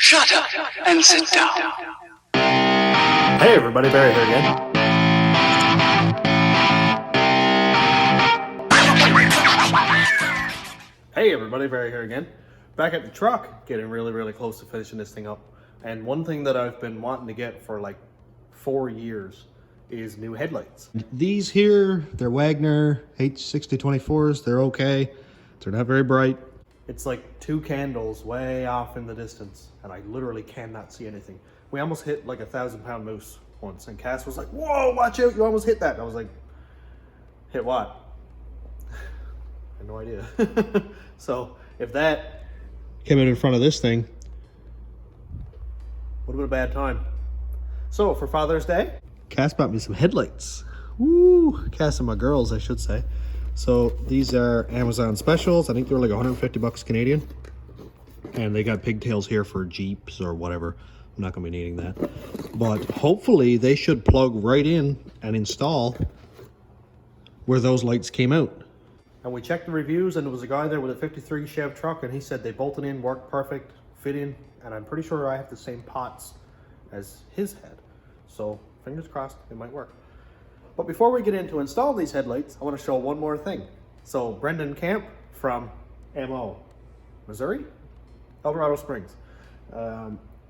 Shut up and sit down. Hey everybody, Barry here again. Hey everybody, Barry here again. Back at the truck, getting really close to finishing this thing up. And one thing that I've been wanting to get for like 4 years is new headlights. These here, they're Wagner H6024s. They're okay. They're not very bright. It's like 2 candles way off in the distance, and I literally cannot see anything. We almost hit like a 1,000-pound moose once, and Cass was like, "Whoa, watch out, you almost hit that." And I was like, "Hit what?" I had no idea. So if that Came in front of this thing. would have been a bad time. So for Father's Day, Cass bought me some headlights. Woo! Cass and my girls, I should say. So these are Amazon specials. I think they're like 150 bucks Canadian. And they got pigtails here for Jeeps or whatever. I'm not gonna be needing that. But hopefully they should plug right in and install where those lights came out. and we checked the reviews, and there was a guy there with a 53 Chev truck, and he said they bolted in, worked perfect, fit in, and I'm pretty sure I have the same pots as his had. So fingers crossed, it might work. But before we get into install these headlights, I want to show one more thing. So Brendan Camp from MO, Missouri, Eldorado Springs.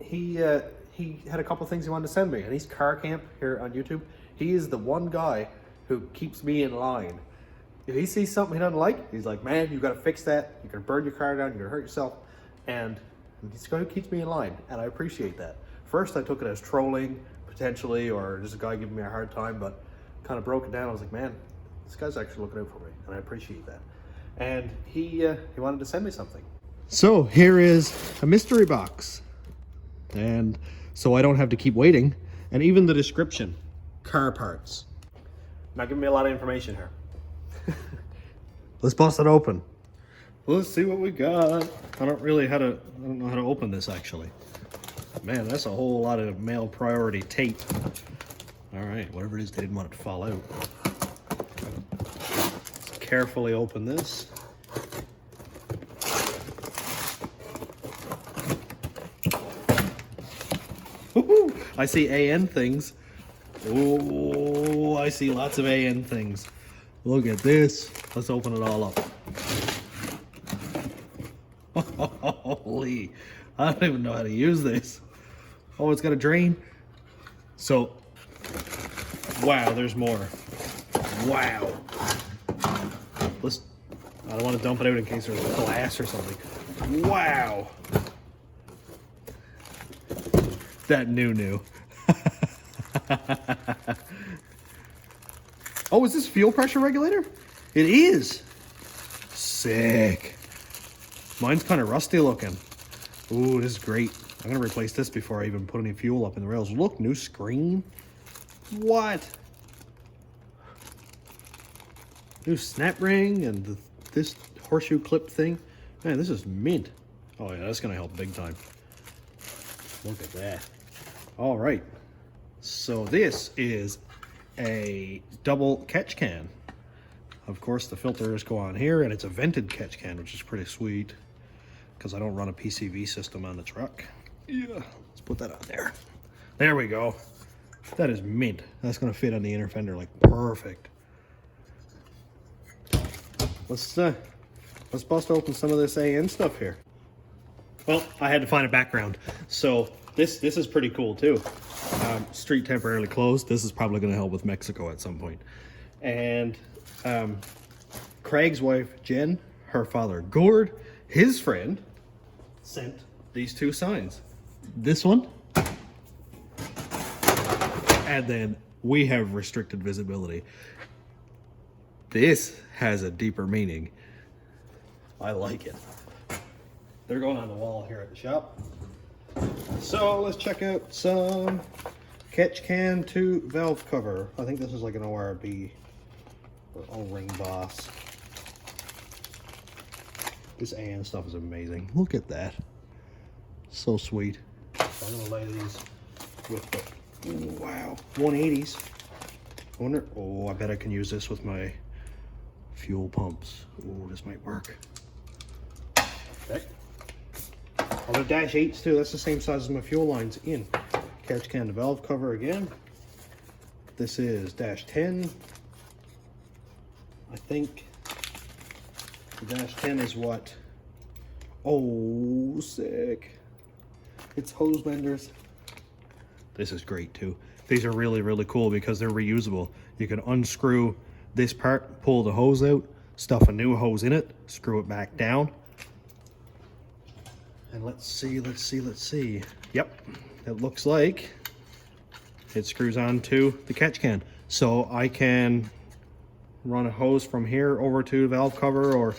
He had a couple things he wanted to send me, and he's Car Camp here on YouTube. He is the one guy who keeps me in line. If he sees something he doesn't like, he's like, "Man, you got to fix that. You're gonna burn your car down. You're gonna hurt yourself." And he's the guy who keeps me in line, and I appreciate that. First, I took it as trolling potentially, or just a guy giving me a hard time, but kind of broke it down. I was like, man, this guy's actually looking out for me, and I appreciate that. And he wanted to send me something. So here is a mystery box. And so I don't have to keep waiting. And even the description, car parts. Not giving me a lot of information here. Let's bust it open. Let's see what we got. I don't know how to open this actually. Man, that's a whole lot of male priority tape. All right, whatever it is, they didn't want it to fall out. Let's carefully open this. Woo-hoo! I see AN things. Oh, I see lots of AN things. Look at this. Let's open it all up. Holy, I don't even know how to use this. Oh, it's got a drain. So, wow, there's more. Wow. I don't want to dump it out in case there's glass or something. Wow. That new. Oh, is this fuel pressure regulator? It is. Sick. Mine's kind of rusty looking. Ooh, this is great. I'm gonna replace this before I even put any fuel up in the rails. Look, new screen. What? New snap ring and this horseshoe clip thing. Man, this is mint. Oh yeah, that's gonna help big time. Look at that. All right. So this is a double catch can. Of course, the filters go on here, and it's a vented catch can, which is pretty sweet because I don't run a PCV system on the truck. Yeah, let's put that on there. There we go. That is mint. That's gonna fit on the inner fender like perfect. Let's bust open some of this AN stuff here. Well, I had to find a background, so this is pretty cool too. Street temporarily closed. This is probably going to help with Mexico at some point. And Craig's wife Jen, her father Gord, his friend sent these 2 signs. This one, and then we have restricted visibility. This has a deeper meaning. I like it. They're going on the wall here at the shop. So let's check out some catch can 2 valve cover. I think this is like an ORB or O-ring Boss. This AN stuff is amazing. Look at that. So sweet. So I'm gonna lay these with the, wow, 180s. I wonder, oh, I bet I can use this with my fuel pumps. Oh, this might work. Okay. Other dash 8s too, that's the same size as my fuel lines in. Catch can valve cover again. This is dash 10. I think the dash 10 is what? Oh, sick. It's hose benders. This is great too. These are really, really cool because they're reusable. You can unscrew this part, pull the hose out, stuff a new hose in it, screw it back down. And let's see. Yep, it looks like it screws onto the catch can. So I can run a hose from here over to the valve cover or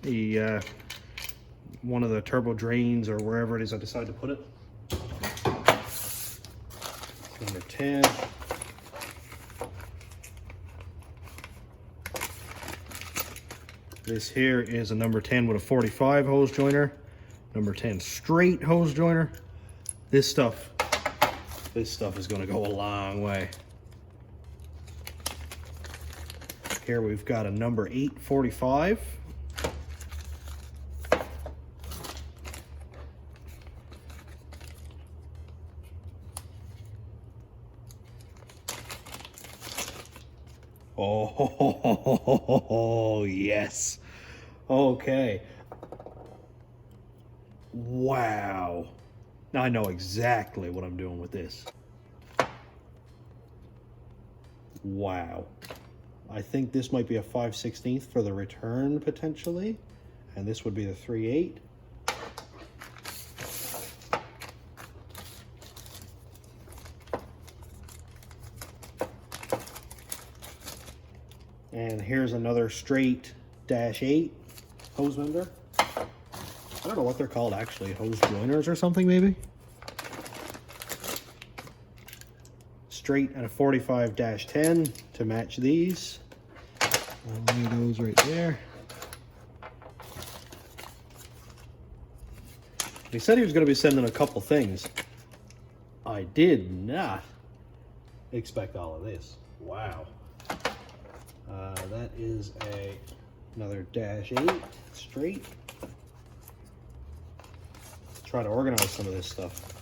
the one of the turbo drains or wherever it is I decide to put it. Number 10. This here is a number 10 with a 45 hose joiner. Number 10 straight hose joiner. This stuff is going to go a long way. Here we've got a number 8 45. Oh, yes. Okay. Wow. Now I know exactly what I'm doing with this. Wow. I think this might be a 5/16 for the return potentially. And this would be the 3/8. And here's another straight dash 8 hose bender. I don't know what they're called actually, hose joiners or something maybe. Straight and a 45 dash 10 to match these. I'll lay those right there. He said he was going to be sending a couple things. I did not expect all of this. Wow. That is another dash 8 straight. Let's try to organize some of this stuff.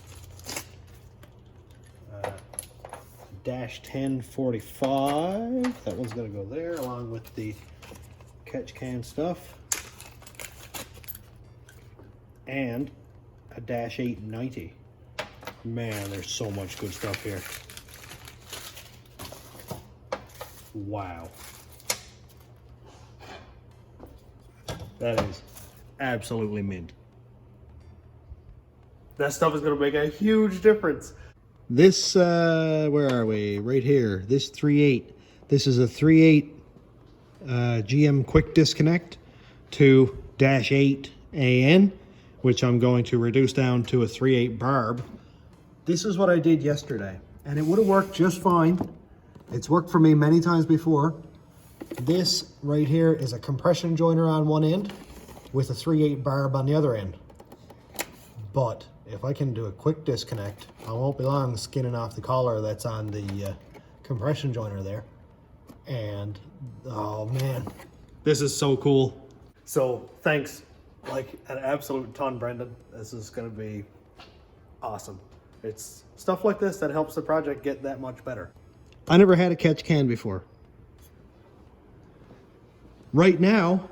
Dash 10 45. That one's going to go there along with the catch can stuff. And a dash 8 90. Man, there's so much good stuff here. Wow. That is absolutely mint. That stuff is going to make a huge difference. This, where are we? Right here. This 3/8. This is a 3/8 GM quick disconnect to dash 8 AN, which I'm going to reduce down to a 3/8 barb. This is what I did yesterday, and it would have worked just fine. It's worked for me many times before. This right here is a compression joiner on one end with a 3/8 barb on the other end. But if I can do a quick disconnect, I won't be long skinning off the collar that's on the compression joiner there. And oh man, this is so cool. So thanks like an absolute ton, Brendan. This is going to be awesome. It's stuff like this that helps the project get that much better. I never had a catch can before. Right now,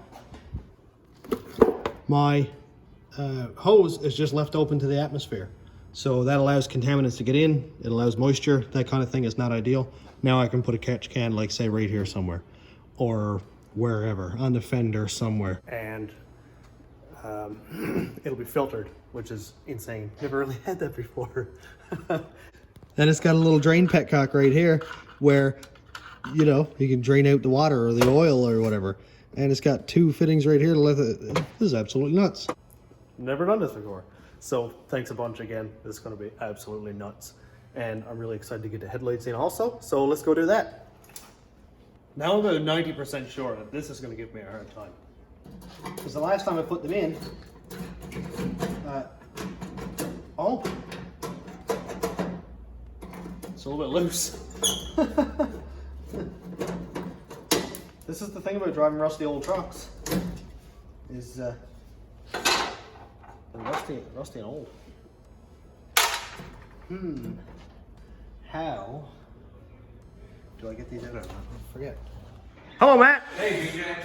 my hose is just left open to the atmosphere. So that allows contaminants to get in, it allows moisture, that kind of thing is not ideal. Now I can put a catch can, like say right here somewhere, or wherever, on the fender somewhere. And it'll be filtered, which is insane. Never really had that before. Then it's got a little drain petcock right here where, you know, you can drain out the water or the oil or whatever. And it's got two fittings right here to let it. This is absolutely nuts. Never done this before. So thanks a bunch again. This is going to be absolutely nuts. And I'm really excited to get the headlights in also. So let's go do that. Now I'm about 90% sure that this is going to give me a hard time. Because the last time I put them in, oh, it's a little bit loose. This is the thing about driving rusty old trucks, is the rust rusty and old. How do I get these out? I forget. Hello, Matt. Hey, DJ.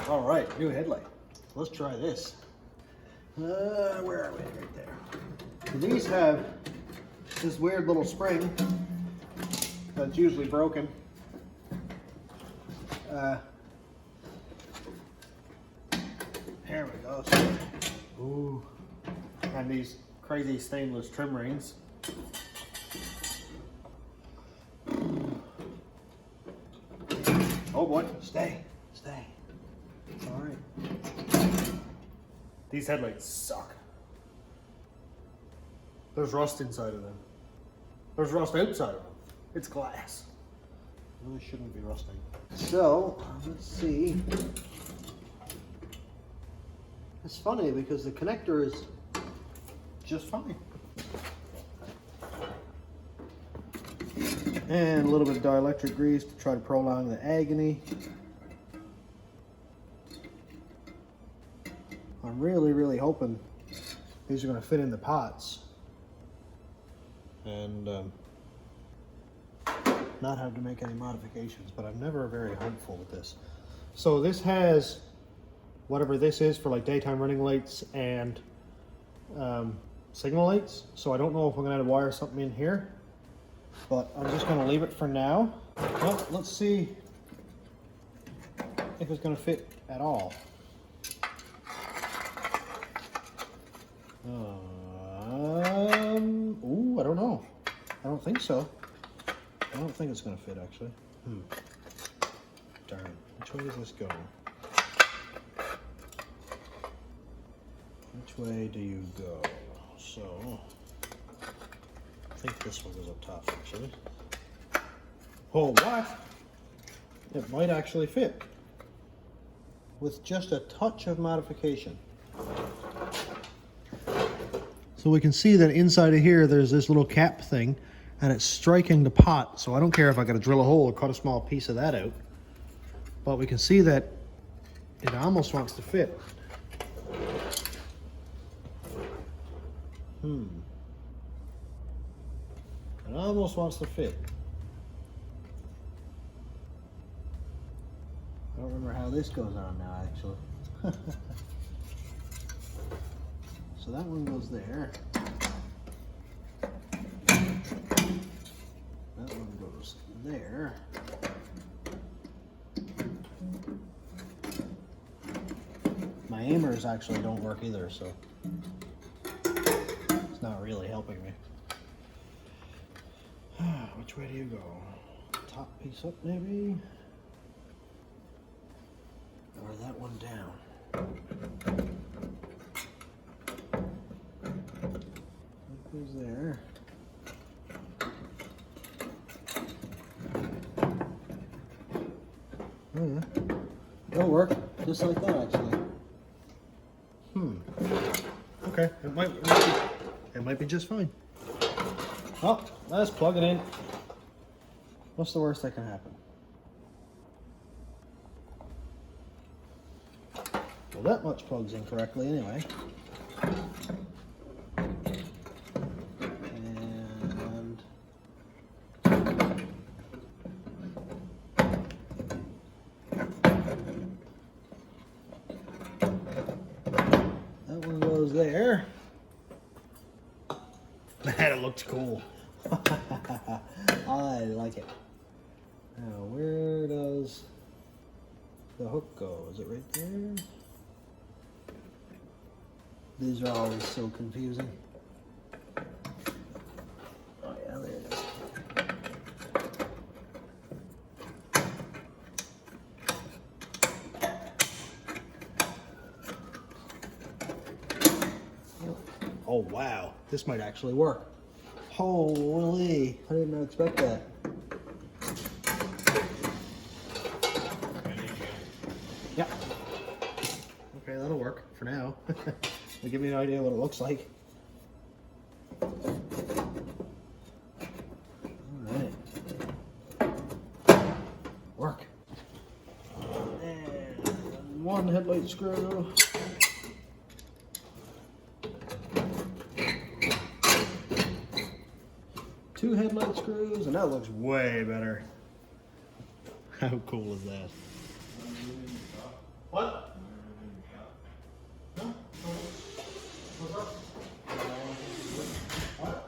All right, new headlight. Let's try this. Where are we? Right there. So these have this weird little spring that's usually broken. Here we go. Ooh. And these crazy stainless trim rings. Oh boy, stay. All right. These headlights suck. There's rust inside of them. There's rust outside of them. It's glass. Really shouldn't be rusting. So, let's see. It's funny because the connector is just fine. And a little bit of dielectric grease to try to prolong the agony. I'm really hoping these are going to fit in the pots and not have to make any modifications, but I'm never very hopeful with this. So this has whatever this is for like daytime running lights and signal lights. So I don't know if I'm going to wire something in here, but I'm just going to leave it for now. Well, let's see if it's going to fit at all. Ooh, I don't know. I don't think so. I don't think it's going to fit, actually. Darn. Which way does this go? Which way do you go? So, I think this one goes up top, actually. Oh, what? It might actually fit. With just a touch of modification. So we can see that inside of here there's this little cap thing and it's striking the pot, so I don't care if I gotta drill a hole or cut a small piece of that out, but we can see that it almost wants to fit. It almost wants to fit. I don't remember how this goes on now, actually. So that one goes there. That one goes there. My aimers actually don't work either, so it's not really helping me. Which way do you go? Top piece up, maybe? Or that one down? Who's there? It'll work just like that, actually. Okay, it might be just fine. Oh, let's plug it in. What's the worst that can happen? Well, that much plugs in correctly anyway. There. Man, it looks cool. I like it. Now, where does the hook go? Is it right there? These are always so confusing. Oh yeah, there it is. Oh wow, this might actually work. Holy, I did not expect that. Yeah. Okay, that'll work for now. It'll give me an idea what it looks like. Alright. Work. And one headlight screw. 2 headlight screws, and that looks way better. How cool is that? What? No? What's up? What?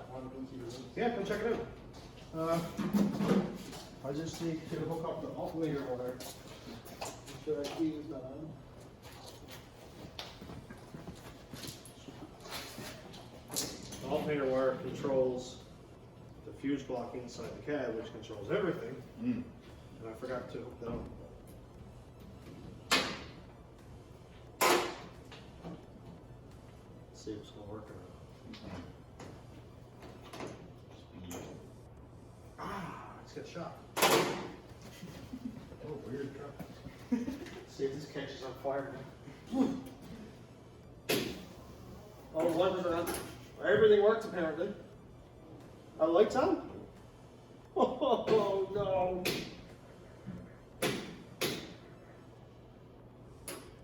Yeah, come check it out. I just need to hook up the alternator wire. Should I ease that on? The alternator wire controls the fuse block inside the cab, which controls everything. And I forgot to hook that up. Let's see if it's gonna work or not. Ah, it's got shot. Oh, weird truck. See if this catches on fire. Oh, lights are on. Everything works apparently. Are the lights on? Oh no.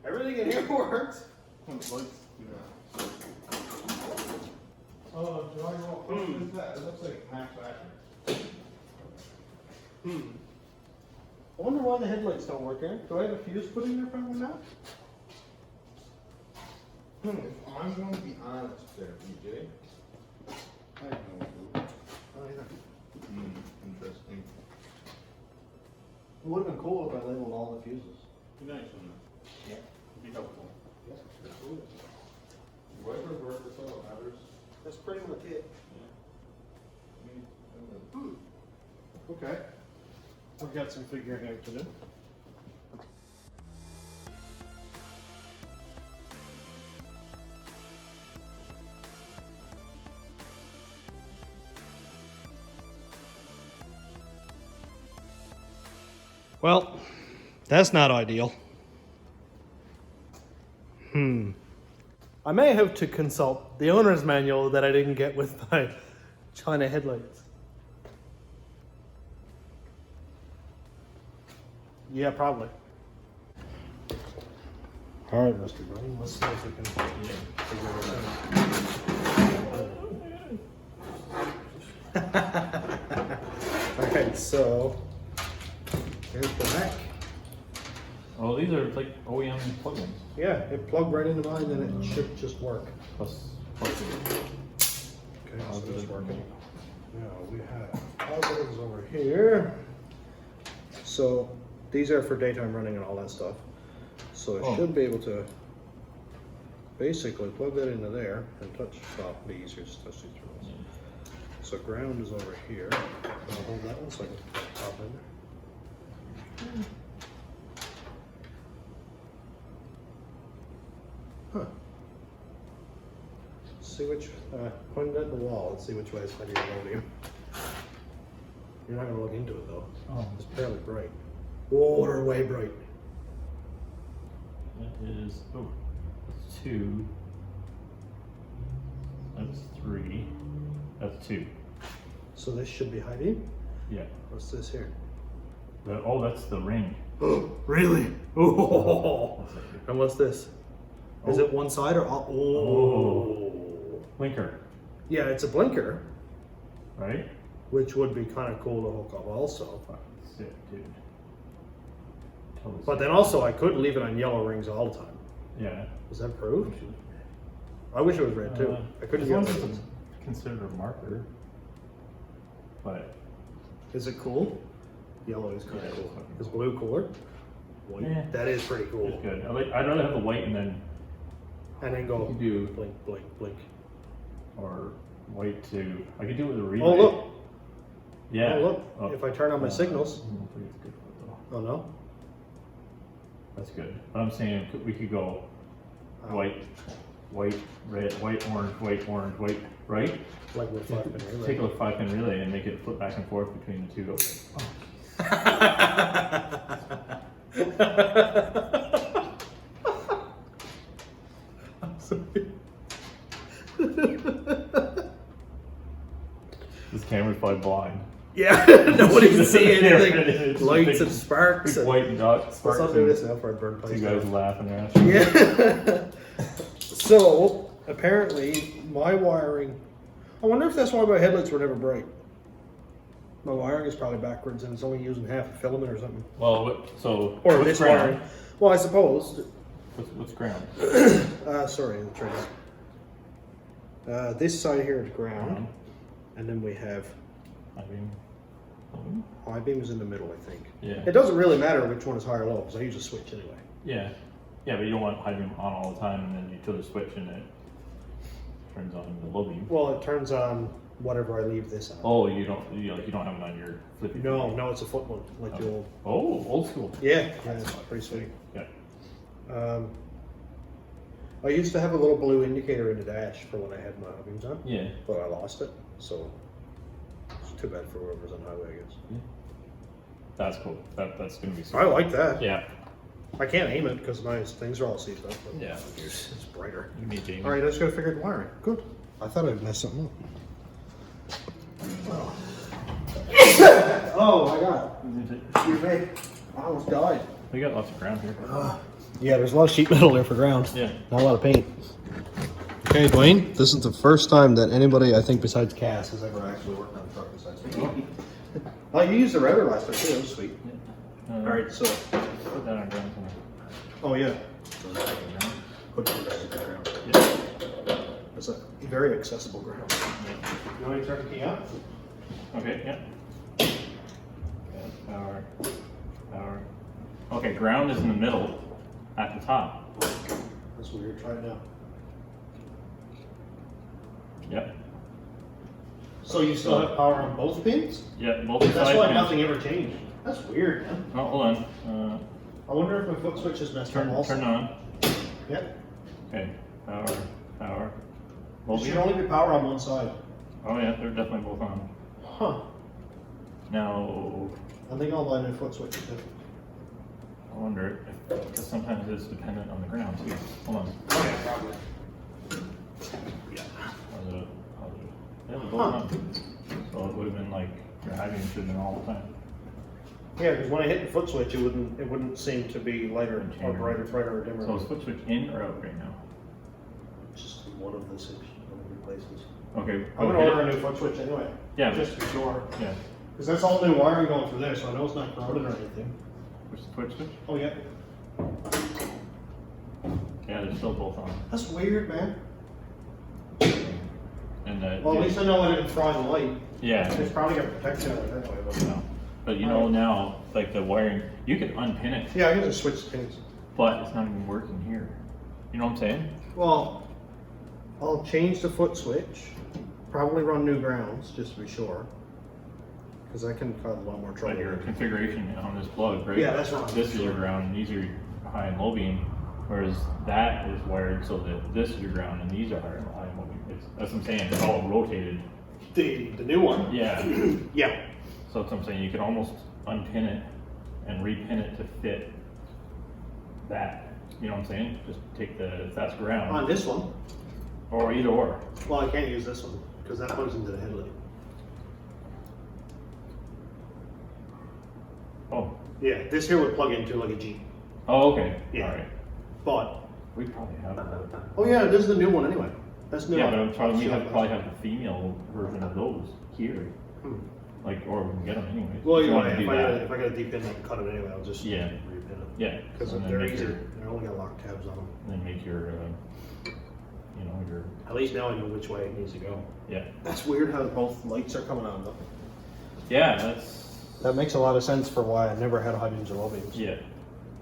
Everything in here works. Oh, do I go? What is that? It looks like Max battery. I wonder why the headlights don't work here. Do I have a fuse put in there probably now? If I'm going to be honest there, BJ, I have no clue. Oh, either. Interesting. It would have been cool if I labeled all the fuses. Be nice, wouldn't it? Yeah. Be helpful. Yeah, absolutely. Wipers work, that's all that matters. That's pretty much it. Okay. I've got some figuring out to do. Well, that's not ideal. I may have to consult the owner's manual that I didn't get with my China headlights. Yeah, probably. All right, Mr. Green, let's see if we can figure it out. All right, so here's the back. Oh, these are like OEM plugins. Yeah, it plugged right into mine and it should just work. Plus. Okay, so it's working. Now we have positives over here. So these are for daytime running and all that stuff. So I should be able to basically plug that into there and touch. Well, it'll be easier to touch these through. So ground is over here. I'll hold that one so I can pop in there. Huh. See which, point it at the wall and see which way is better loading. You're not going to look into it though. Oh. It's fairly bright. Oh, they're way bright. That is, oh, that's 2. That's 3. That's 2. So this should be high beam? Yeah. What's this here? Oh, that's the ring. Really? Oh. And what's this? Is it one side or all? Oh. Blinker, Yeah, it's a blinker, right? which would be kind of cool to hook up also. That's it, dude. Totally But sick. then also I could leave it on yellow rings all the time. Yeah. Is that proved? I wish it was red too. I couldn't as get long as it. it's considered a marker. But Is it cool? Yellow is kind Yeah, of it's cool. fucking Is blue cooler? White. Yeah. That is pretty cool. it's good. I'd rather have the white and then And then go you do blink, blink, blink. or white to. I could do it with a relay. Oh look! Yeah. Oh look! Oh. If I turn on my signals. I don't think it's good for it, though. Oh no! That's good. But I'm saying we could go white, white, red, white, orange, white, right? Like with 5-pin relay. Take a 5-pin relay and make it flip back and forth between the two. I'm sorry. This camera's probably blind. Yeah, nobody can see anything. It's Lights big- and sparks. Big And white dot sparks. let's not do and this now for a burn place. Two guys laughing at you. Yeah. So apparently my wiring. I wonder if that's why my headlights were never bright. My wiring is probably backwards and it's only using half a filament or something. Well, so Or what's this ground? wiring. Well, I suppose. What's ground? Sorry, the trigger. This side here is ground. Uh-huh. And then we have I mean, high beam is in the middle, I think. yeah. It doesn't really matter which one is high or low because I use a switch anyway. Yeah. Yeah, but you don't want high beam on all the time and then you turn the switch and it turns on the low beam. Well, it turns on whatever I leave this on. Oh, you don't have it on your flippy? No, it's a foot one, like the old. Oh, old school. Yeah, it's pretty sweet. Yeah. I used to have a little blue indicator in the dash for when I had my high beams on, Yeah. but I lost it, so it's too bad for whoever's on highway, I guess. That's cool. That's gonna be super. I like that. Yeah. I can't aim it because my things are all seized up. But Yeah. it's brighter. You need Jamie. All right, I just gotta figure out the wiring. Good. I thought I'd mess something up. Oh my God! Excuse me. I almost died. We got lots of ground here. Yeah, there's a lot of sheet metal there for ground. Yeah. Not a lot of paint. Okay, Dwayne, this is the first time that anybody, I think, besides Cass, has ever actually worked on a truck besides me. Oh, you used the router last time too. That was sweet. All right, so. Put that on ground somewhere. Oh yeah. Put it on the ground. Yeah. It's a very accessible ground. You want me to turn the key on? Okay, yeah. Power. Okay, ground is in the middle at the top. That's weird. Try it now. Yep. So you still have power on both pins? Yeah, both That's sides. why nothing ever changed. That's weird, man. Oh, hold on. I wonder if my foot switch is messed up also. Turn on. Yep. Okay. Power. It Both should only be power on one side. Oh yeah, they're definitely both on. Huh. Now, I think I'll buy a new foot switch too. I wonder if, because sometimes it's dependent on the ground too. Hold on. Okay, probably. Yeah, they're both on. So it would have been like your high beam should have been all the time. Yeah, because when I hit the foot switch, it wouldn't seem to be lighter or brighter or dimmer. So is foot switch in or out right now? Just one of the places. Okay. I'm gonna order a new foot switch anyway. Yeah. Just to be sure. Yeah. Because that's all new wiring going through there, so I know it's not corroded or anything. Push the foot switch. Oh yeah. Yeah, they're still both on. That's weird, man. And Well, at least I know I didn't fry the light. yeah. It's probably got protection on it anyway, but No. But you know now, like the wiring, you can unpin it, yeah, I can just switch the pins. but it's not even working here. You know what I'm saying? Well, I'll change the foot switch. Probably run new grounds just to be sure. Because that can cause a lot more trouble. But your configuration on this plug, right? Yeah, that's wrong. This is your ground, and these are your high and low beam, whereas that is wired so that this is your ground, and these are high and low beam. That's what I'm saying. It's all rotated. The new one. Yeah. Yeah. So that's what I'm saying. You could almost unpin it and repin it to fit that. You know what I'm saying? Just take if that's ground, On this one. or either or. Well, I can't use this one because that plugs into the headlight. Oh. Yeah, this here would plug into like a Jeep. Oh, okay. Yeah. All right. But We probably have that. oh yeah, this is the new one anyway. That's new. Yeah, but I'm probably we probably have the female version of those here. Hmm. Like, or we can get them anyway. Well, you know, want to if do I that. got a deep in, I can cut it anyway. I'll just Yeah. repin it. Yeah. Because and then they're make easy. your- They're only got lock tabs on them. and then make your, your At least now I know which way it needs to go. yeah. That's weird how both lights are coming on though. Yeah, that's That makes a lot of sense for why I never had high beams or low beams. yeah.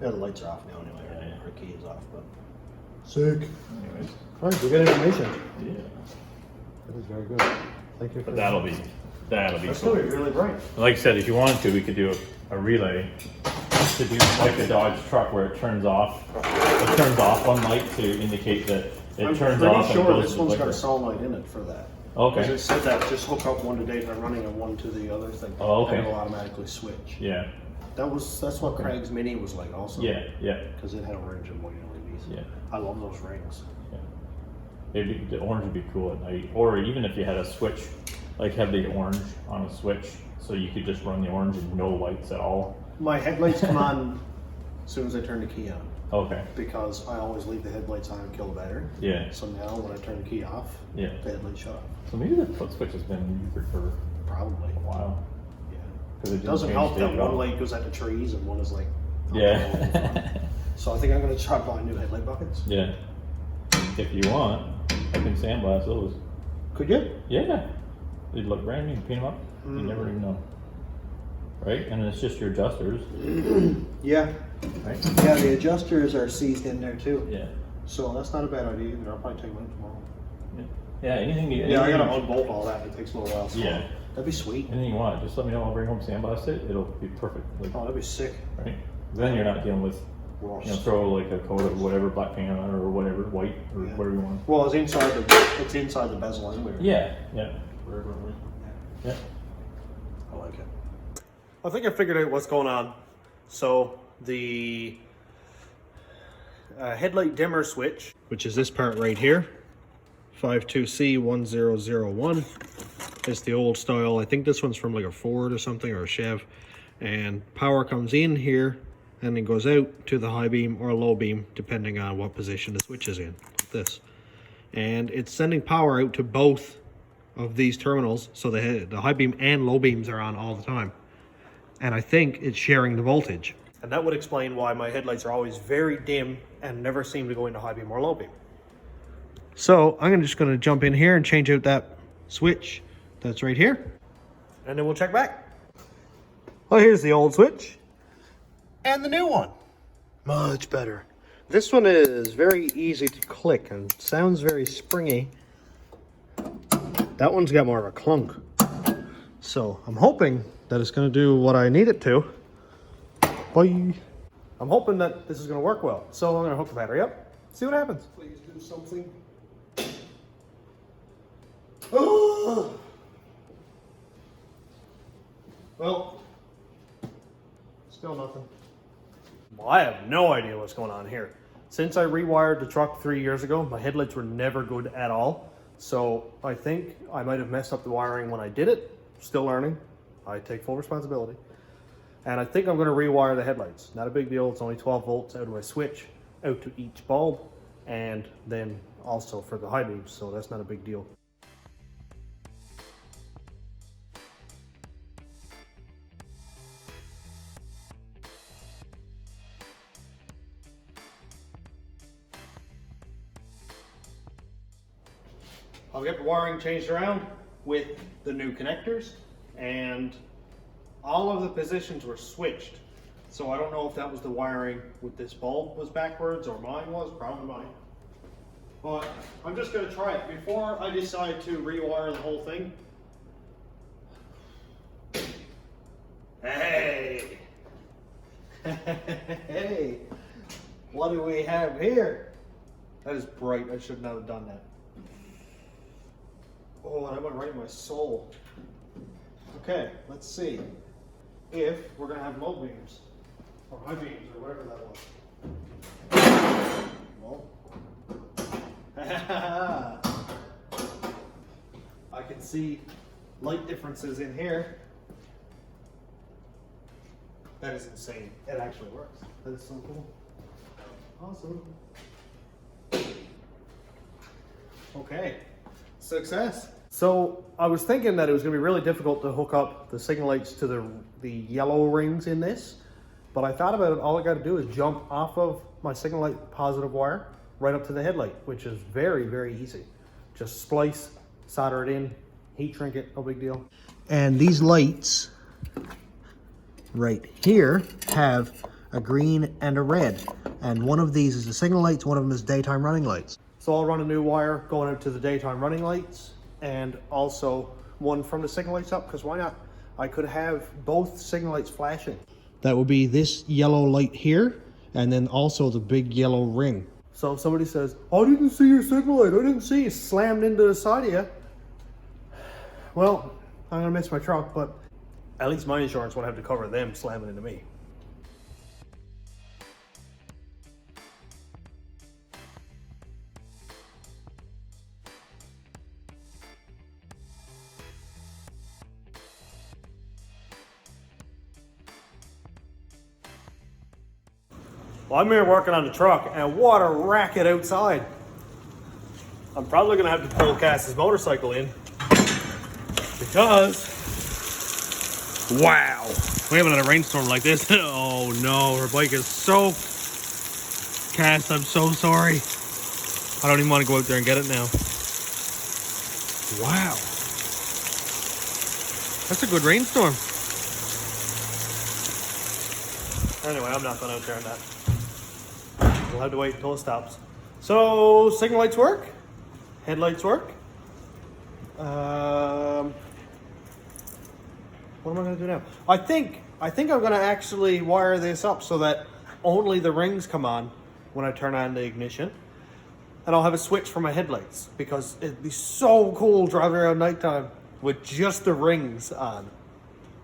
Yeah, the lights are off now anyway. Yeah. Our key is off, but sick. Anyways, All right, we got information. yeah. That is very good. Thank you. But that'll be That's cool. gonna be really bright. Like I said, if you wanted to, we could do a relay to do like a Dodge truck where it turns off. It turns off one light to indicate that it I'm turns pretty off. sure and goes this to one's got flicker. a solenoid in it for that. Okay. Because it said that just hook up one to daytime running and one to the other thing. Oh, okay. And it'll automatically switch. Yeah. That's what Craig's Mini was like also. Yeah. Yeah. Because it had a range of white LEDs. Yeah. I love those rings. Maybe the orange would be cool at night, or even if you had a switch, like have the orange on a switch, so you could just run the orange and no lights at all. My headlights come on as soon as I turn the key on. Okay. Because I always leave the headlights on and kill the battery. Yeah. So now when I turn the key off, Yeah. the headlights shut off. So maybe the foot switch has been used for Probably. a while. Yeah. 'Cause It doesn't change help state that at all. one light goes at the trees and one is like. Yeah. So I think I'm gonna try buying new headlight buckets. Yeah. If you want, I can sandblast those. Could you? Yeah. They'd look brand new, paint them up. You never even know. Right? And it's just your adjusters. Yeah. Right? Yeah, the adjusters are seized in there too. Yeah. So that's not a bad idea either. I'll probably take them out tomorrow. Yeah, anything you Yeah, I gotta unbolt all that. It takes a little while. So Yeah. that'd be sweet. Anything you want, just let me know. I'll bring home sandblast it. It'll be perfect. Like, Oh, that'd be sick. right? Then you're not dealing with, Rust. throw like a coat of whatever, black paint on it or whatever, white or Yeah. whatever you want. Well, it's inside the bezel anyway. Yeah, yeah, yeah. I like it. I think I figured out what's going on. So the headlight dimmer switch, which is this part right here, 52C1001, is the old style. I think this one's from like a Ford or something, or a Chev. And power comes in here and then goes out to the high beam or low beam, depending on what position the switch is in, like this. And it's sending power out to both of these terminals, so the high beam and low beams are on all the time. And I think it's sharing the voltage. And that would explain why my headlights are always very dim and never seem to go into high beam or low beam. So I'm just gonna jump in here and change out that switch that's right here. And then we'll check back. Well, here's the old switch. And the new one. Much better. This one is very easy to click and sounds very springy. That one's got more of a clunk. So I'm hoping that it's going to do what I need it to. Bye. I'm hoping that this is going to work well. So I'm going to hook the battery up, see what happens. Please do something. Oh. Well, still nothing. Well, I have no idea what's going on here. Since I rewired the truck 3 years ago, my headlights were never good at all. So I think I might have messed up the wiring when I did it. Still learning. I take full responsibility. And I think I'm going to rewire the headlights. Not a big deal. It's only 12 volts out of my switch, out to each bulb, and then also for the high beams. So that's not a big deal. I'll get the wiring changed around with the new connectors, and all of the positions were switched. So I don't know if that was the wiring with this bulb was backwards or mine was, probably mine. But I'm just gonna try it before I decide to rewire the whole thing. Hey! Hey! What do we have here? That is bright, I should not have done that. Oh, and I went right in my soul. Okay, let's see if we're gonna have low beams or high beams or whatever that was. Well, I can see light differences in here. That is insane. It actually works. That is so cool. Awesome. Okay. Success. So I was thinking that it was going to be really difficult to hook up the signal lights to the yellow rings in this, but I thought about it. All I got to do is jump off of my signal light positive wire right up to the headlight, which is very, very easy. Just splice, solder it in, heat shrink it, no big deal. And these lights right here have a green and a red, and one of these is the signal lights, one of them is daytime running lights. So I'll run a new wire going out to the daytime running lights and also one from the signal lights up, because why not? I could have both signal lights flashing. That would be this yellow light here, and then also the big yellow ring. So if somebody says, I didn't see your signal light, I didn't see you slammed into the side of you. Well, I'm gonna miss my truck, but at least my insurance won't have to cover them slamming into me. Well, I'm here working on the truck, and what a racket outside. I'm probably gonna have to pull Cass's motorcycle in because Wow. We haven't had a rainstorm like this. Oh no, her bike is soaked. Cass, I'm so sorry. I don't even want to go out there and get it now. Wow. That's a good rainstorm. Anyway, I'm not going out there on that. We'll have to wait until it stops. So, signal lights work. Headlights work. What am I going to do now? I think I'm going to actually wire this up so that only the rings come on when I turn on the ignition. And I'll have a switch for my headlights because it'd be so cool driving around nighttime with just the rings on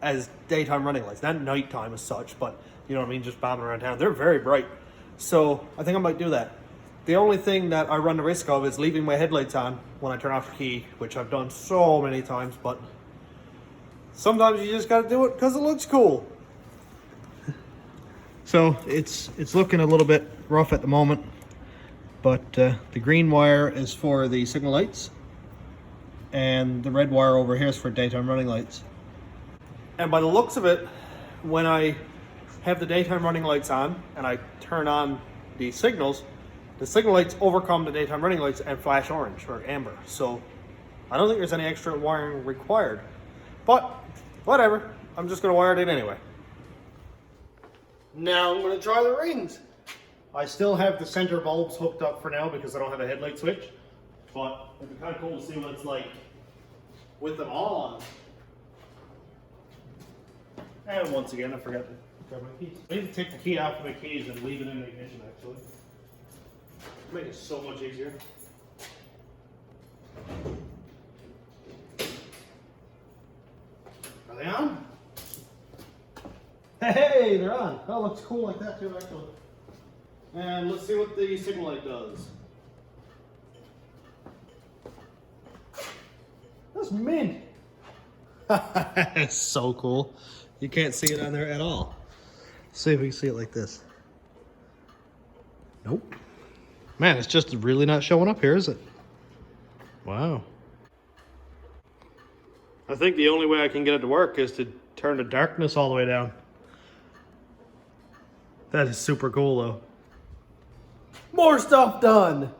as daytime running lights. Not nighttime as such, but you know what I mean, just bobbing around town. They're very bright. So I think I might do that. The only thing that I run the risk of is leaving my headlights on when I turn off the key, which I've done so many times, but sometimes you just gotta do it because it looks cool. So it's looking a little bit rough at the moment, but the green wire is for the signal lights and the red wire over here is for daytime running lights. And by the looks of it, when I have the daytime running lights on and I turn on the signal lights overcome the daytime running lights and flash orange or amber. So I don't think there's any extra wiring required, but whatever, I'm just gonna wire it in anyway. Now I'm gonna try the rings. I still have the center bulbs hooked up for now because I don't have a headlight switch, but it'd be kind of cool to see what it's like with them all on. And once again, I forgot to grab my keys. I need to take the key off of my keys and leave it in the ignition actually. Make it so much easier. Are they on? Hey, they're on. That looks cool like that too, actually. And let's see what the signal light does. That's mint. It's so cool. You can't see it on there at all. Let's see if we can see it like this. Nope. Man, it's just really not showing up here, is it? Wow. I think the only way I can get it to work is to turn the darkness all the way down. That is super cool though. More stuff done!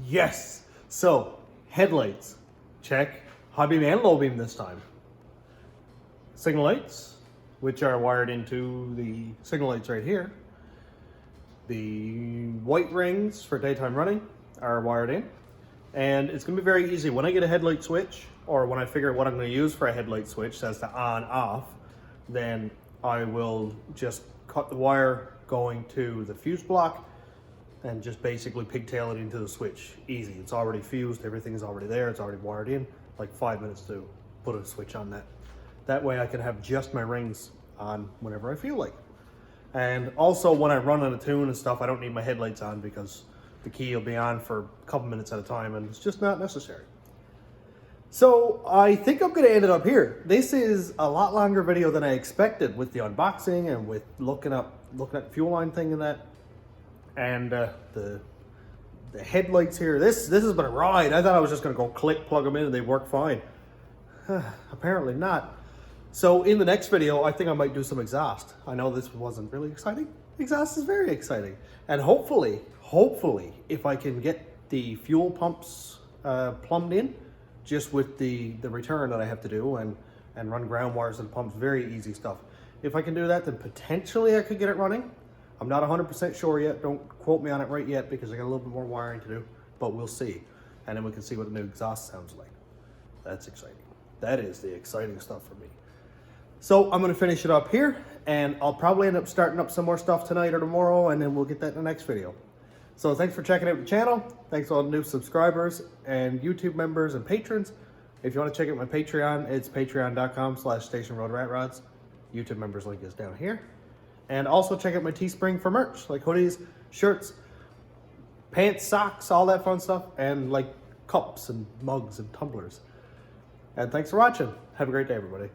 Yes! So, headlights. Check. High beam and low beam this time. Signal lights, which are wired into the signal lights right here. The white rings for daytime running are wired in. And it's going to be very easy. When I get a headlight switch, or when I figure out what I'm going to use for a headlight switch, as to on, off, then I will just cut the wire going to the fuse block and just basically pigtail it into the switch. Easy. It's already fused. Everything is already there. It's already wired in. Like 5 minutes to put a switch on that. That way I can have just my rings on whenever I feel like. And also when I run on a tune and stuff, I don't need my headlights on because the key will be on for a couple minutes at a time and it's just not necessary. So I think I'm gonna end it up here. This is a lot longer video than I expected with the unboxing and with looking at the fuel line thing and that. And the headlights here, this has been a ride. I thought I was just gonna go click, plug them in and they work fine. Apparently not. So in the next video, I think I might do some exhaust. I know this wasn't really exciting. Exhaust is very exciting. And hopefully, if I can get the fuel pumps plumbed in, just with the return that I have to do and run ground wires and pumps, very easy stuff. If I can do that, then potentially I could get it running. I'm not 100% sure yet. Don't quote me on it right yet because I got a little bit more wiring to do, but we'll see. And then we can see what the new exhaust sounds like. That's exciting. That is the exciting stuff for me. So I'm gonna finish it up here and I'll probably end up starting up some more stuff tonight or tomorrow and then we'll get that in the next video. So thanks for checking out the channel. Thanks to all the new subscribers and YouTube members and patrons. If you want to check out my Patreon, it's patreon.com/stationroadratrods. YouTube members link is down here. And also check out my Teespring for merch, like hoodies, shirts, pants, socks, all that fun stuff, and like cups and mugs and tumblers. And thanks for watching. Have a great day, everybody.